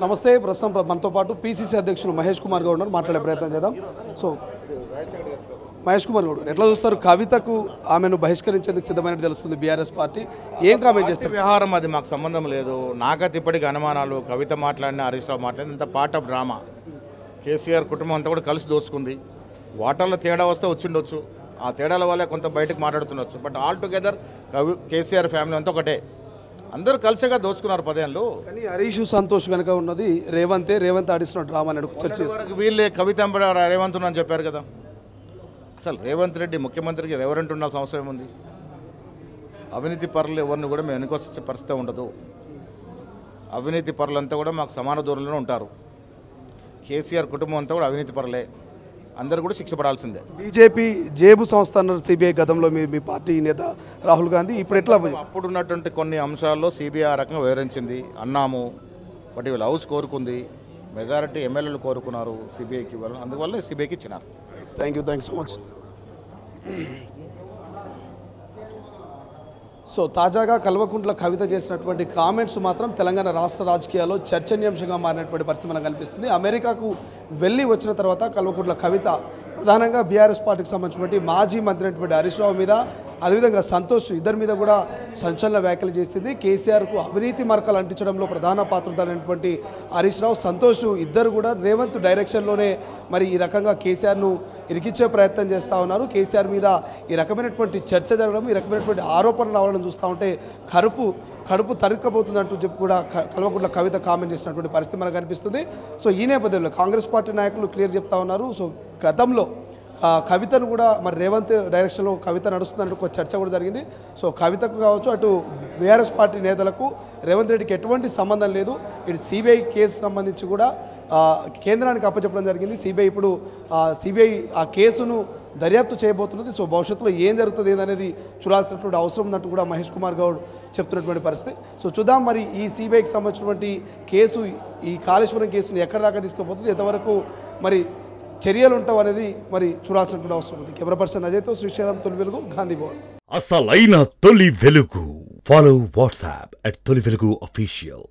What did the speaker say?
నమస్తే. ప్రస్తుతం మనతో పాటు పీసీసీ అధ్యక్షులు మహేష్ కుమార్ గౌడ్ మాట్లాడే ప్రయత్నం చేద్దాం. సో మహేష్ కుమార్ గౌడ్ ఎట్లా చూస్తారు? కవితకు ఆమెను బహిష్కరించేందుకు సిద్ధమైనట్టు తెలుస్తుంది బీఆర్ఎస్ పార్టీ. ఏం కామెంట్ చేస్తారు? వ్యవహారం అది మాకు సంబంధం లేదు. నాకైతే ఇప్పటికీ అనుమానాలు. కవిత మాట్లాడిన, హరీష్ రావు మాట్లాడింది ఇంత పార్ట్ ఆఫ్ డ్రామా. కేసీఆర్ కుటుంబం అంతా కూడా కలిసి దోచుకుంది. వాటర్లో తేడా వస్తే వచ్చిండొచ్చు, ఆ తేడాల వల్లే కొంత బయటకు మాట్లాడుతుండొచ్చు. But all together KCR family అంతా ఒకటే, అందరూ కలిసిగా దోచుకున్నారు 10 ఏళ్ళు. కానీ హరీష్ సంతోష్ వెనక ఉన్నది రేవంత్ ఆడిస్తున్న డ్రామా అని చర్చ చేస్తారు. వీళ్ళే కవిత రేవంత్ అని చెప్పారు కదా. అసలు రేవంత్ రెడ్డి ముఖ్యమంత్రికి రెవరెంట్ ఉండాల్సిన అవసరం ఏముంది? అవినీతి పరులు ఎవరిని కూడా మేము వెనుకొచ్చే పరిస్థితి ఉండదు. అవినీతి పరులంతా కూడా మాకు సమాన దూరంలో ఉంటారు. కేసీఆర్ కుటుంబం అంతా కూడా అవినీతి పరులే, అందరూ కూడా శిక్ష పడాల్సిందే. బీజేపీ జేబు సంస్థ అన్నారు సిబిఐ గతంలో మీ పార్టీ నేత రాహుల్ గాంధీ. ఇప్పుడు ఎట్లా? అప్పుడు ఉన్నటువంటి కొన్ని అంశాల్లో సిబిఐ ఆ రకంగా వివరించింది అన్నాము. బట్ వీళ్ళు హౌస్ కోరుకుంది, మెజారిటీ ఎమ్మెల్యేలు కోరుకున్నారు సిబిఐకి ఇవ్వాలని, అందువల్ల సిబిఐకి ఇచ్చినారు. Thank you so much. So తాజాగా కల్వకుంట్ల కవిత చేసినటువంటి కామెంట్స్ మాత్రం తెలంగాణ రాష్ట్ర రాజకీయాల్లో చర్చనీయాంశంగా మారినటువంటి పరిస్థితి మనకు కనిపిస్తుంది. అమెరికాకు వెళ్ళి వచ్చిన తర్వాత కల్వకుంట్ల కవిత ప్రధానంగా బీఆర్ఎస్ పార్టీకి సంబంధించినటువంటి మాజీ మంత్రి అయినటువంటి హరీష్ రావు మీద, అదేవిధంగా సంతోష్ ఇద్దరి మీద కూడా సంచలన వ్యాఖ్యలు చేసింది. కేసీఆర్కు అవినీతి మరకలు అంటించడంలో ప్రధాన పాత్రధారైనటువంటి హరీష్ రావు, సంతోష్ ఇద్దరు కూడా రేవంత్ డైరెక్షన్లోనే మరి ఈ రకంగా కేసీఆర్ను ఇరికిచ్చే ప్రయత్నం చేస్తూ ఉన్నారు. కేసీఆర్ మీద ఈ రకమైనటువంటి చర్చ జరగడం, ఈ రకమైనటువంటి ఆరోపణలు రావడం చూస్తూ ఉంటే కడుపు తరుక్కపోతుందంటూ చెప్పి కూడా కల్వకుంట్ల కవిత కామెంట్ చేసినటువంటి పరిస్థితి మనకు కనిపిస్తుంది. సో ఈ నేపథ్యంలో కాంగ్రెస్ పార్టీ నాయకులు క్లియర్ చెప్తా ఉన్నారు. సో గతంలో కవితను కూడా మరి రేవంత్ డైరెక్షన్లో కవిత నడుస్తుందంటూ ఒక చర్చ కూడా జరిగింది. సో కవితకు కావచ్చు, అటు బీఆర్ఎస్ పార్టీ నేతలకు రేవంత్ రెడ్డికి ఎటువంటి సంబంధం లేదు. ఇటు సిబిఐ కేసు సంబంధించి కూడా కేంద్రానికి అప్పచెప్పడం జరిగింది. సిబిఐ ఆ కేసును దర్యాప్తు చేయబోతున్నది. సో భవిష్యత్తులో ఏం జరుగుతుంది ఏందనేది చూడాల్సినటువంటి అవసరం ఉన్నట్టు కూడా మహేష్ కుమార్ గౌడ్ చెప్తున్నటువంటి పరిస్థితి. సో చూద్దాం మరి ఈ సిబిఐకి సంబంధించినటువంటి కేసు, ఈ కాళేశ్వరం కేసును ఎక్కడి దాకా తీసుకుపోతుంది, ఎంతవరకు మరి చర్యలు ఉంటావు అనేది మరి చూడాల్సినటువంటి అవసరం ఉంది. కెమెరా పర్సన్ అజయ్తో శ్రీశైలం, తొలి వెలుగు, గాంధీ భవన్. అసలైన తొలి వెలుగు. ఫాలో వాట్సాప్ @తొలి వెలుగు అఫీషియల్.